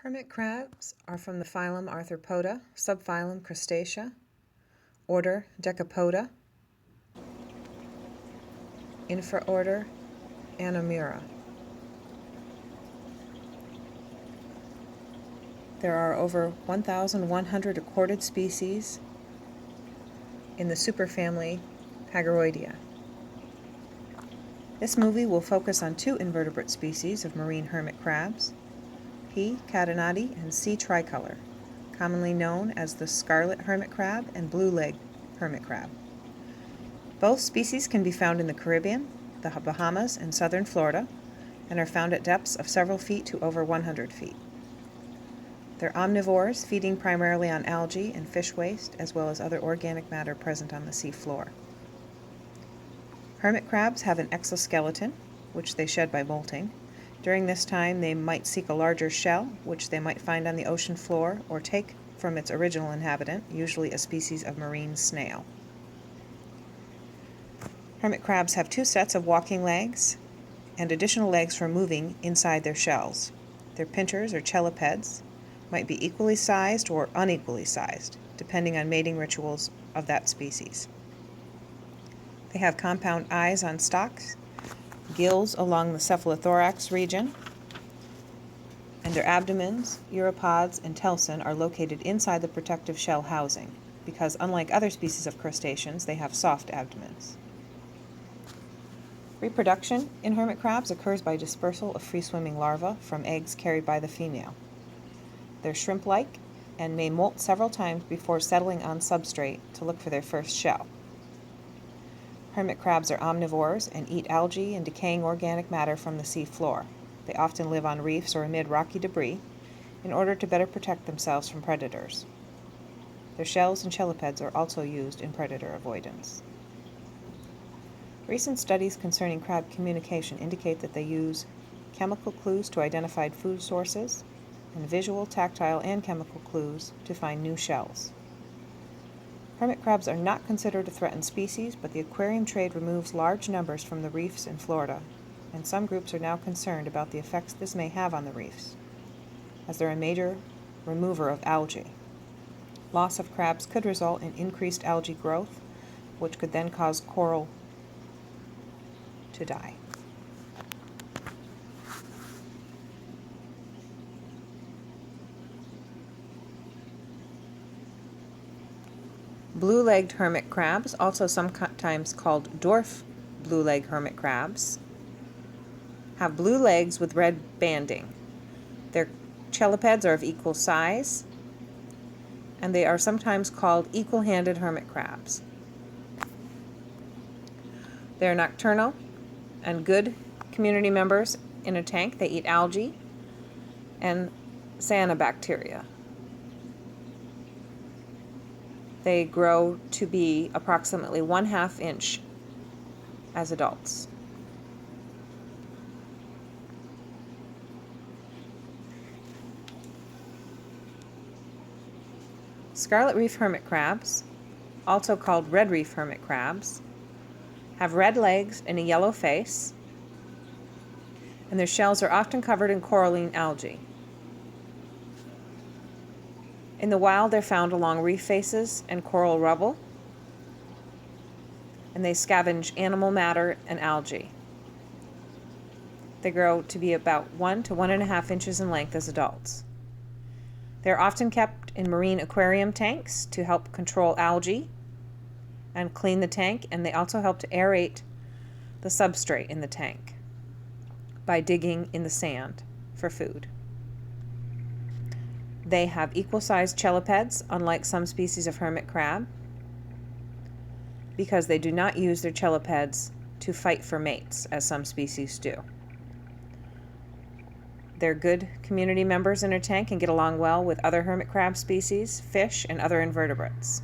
Hermit crabs are from the phylum Arthropoda, subphylum Crustacea, order Decapoda, infraorder Anomura. There are over 1,100 recorded species in the superfamily Paguroidea. This movie will focus on two invertebrate species of marine hermit crabs, P. catenati and C. tricolor, commonly known as the scarlet hermit crab and blue-legged hermit crab. Both species can be found in the Caribbean, the Bahamas, and southern Florida, and are found at depths of several feet to over 100 feet. They're omnivores, feeding primarily on algae and fish waste, as well as other organic matter present on the sea floor. Hermit crabs have an exoskeleton, which they shed by molting. During this time, they might seek a larger shell, which they might find on the ocean floor or take from its original inhabitant, usually a species of marine snail. Hermit crabs have two sets of walking legs and additional legs for moving inside their shells. Their pinchers, or chelipeds, might be equally sized or unequally sized, depending on mating rituals of that species. They have compound eyes on stalks, gills along the cephalothorax region, and their abdomens, uropods, and telson are located inside the protective shell housing, because unlike other species of crustaceans, they have soft abdomens. Reproduction in hermit crabs occurs by dispersal of free-swimming larvae from eggs carried by the female. They're shrimp-like and may molt several times before settling on substrate to look for their first shell. Hermit crabs are omnivores and eat algae and decaying organic matter from the sea floor. They often live on reefs or amid rocky debris in order to better protect themselves from predators. Their shells and chelipeds are also used in predator avoidance. Recent studies concerning crab communication indicate that they use chemical clues to identify food sources and visual, tactile, and chemical clues to find new shells. Hermit crabs are not considered a threatened species, but the aquarium trade removes large numbers from the reefs in Florida, and some groups are now concerned about the effects this may have on the reefs, as they're a major remover of algae. Loss of crabs could result in increased algae growth, which could then cause coral to die. Blue-legged hermit crabs, also sometimes called dwarf blue-leg hermit crabs, have blue legs with red banding. Their chelipeds are of equal size, and they are sometimes called equal-handed hermit crabs. They are nocturnal and good community members in a tank. They eat algae and cyanobacteria. They grow to be approximately 1/2 inch as adults. Scarlet reef hermit crabs, also called red reef hermit crabs, have red legs and a yellow face, and their shells are often covered in coralline algae. In the wild, they're found along reef faces and coral rubble, and they scavenge animal matter and algae. They grow to be about 1 to 1.5 inches in length as adults. They're often kept in marine aquarium tanks to help control algae and clean the tank, and they also help to aerate the substrate in the tank by digging in the sand for food. They have equal-sized chelipeds, unlike some species of hermit crab, because they do not use their chelipeds to fight for mates, as some species do. They're good community members in a tank and get along well with other hermit crab species, fish, and other invertebrates.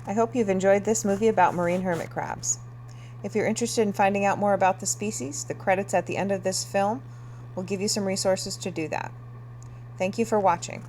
I hope you've enjoyed this movie about marine hermit crabs. If you're interested in finding out more about the species, the credits at the end of this film will give you some resources to do that. Thank you for watching.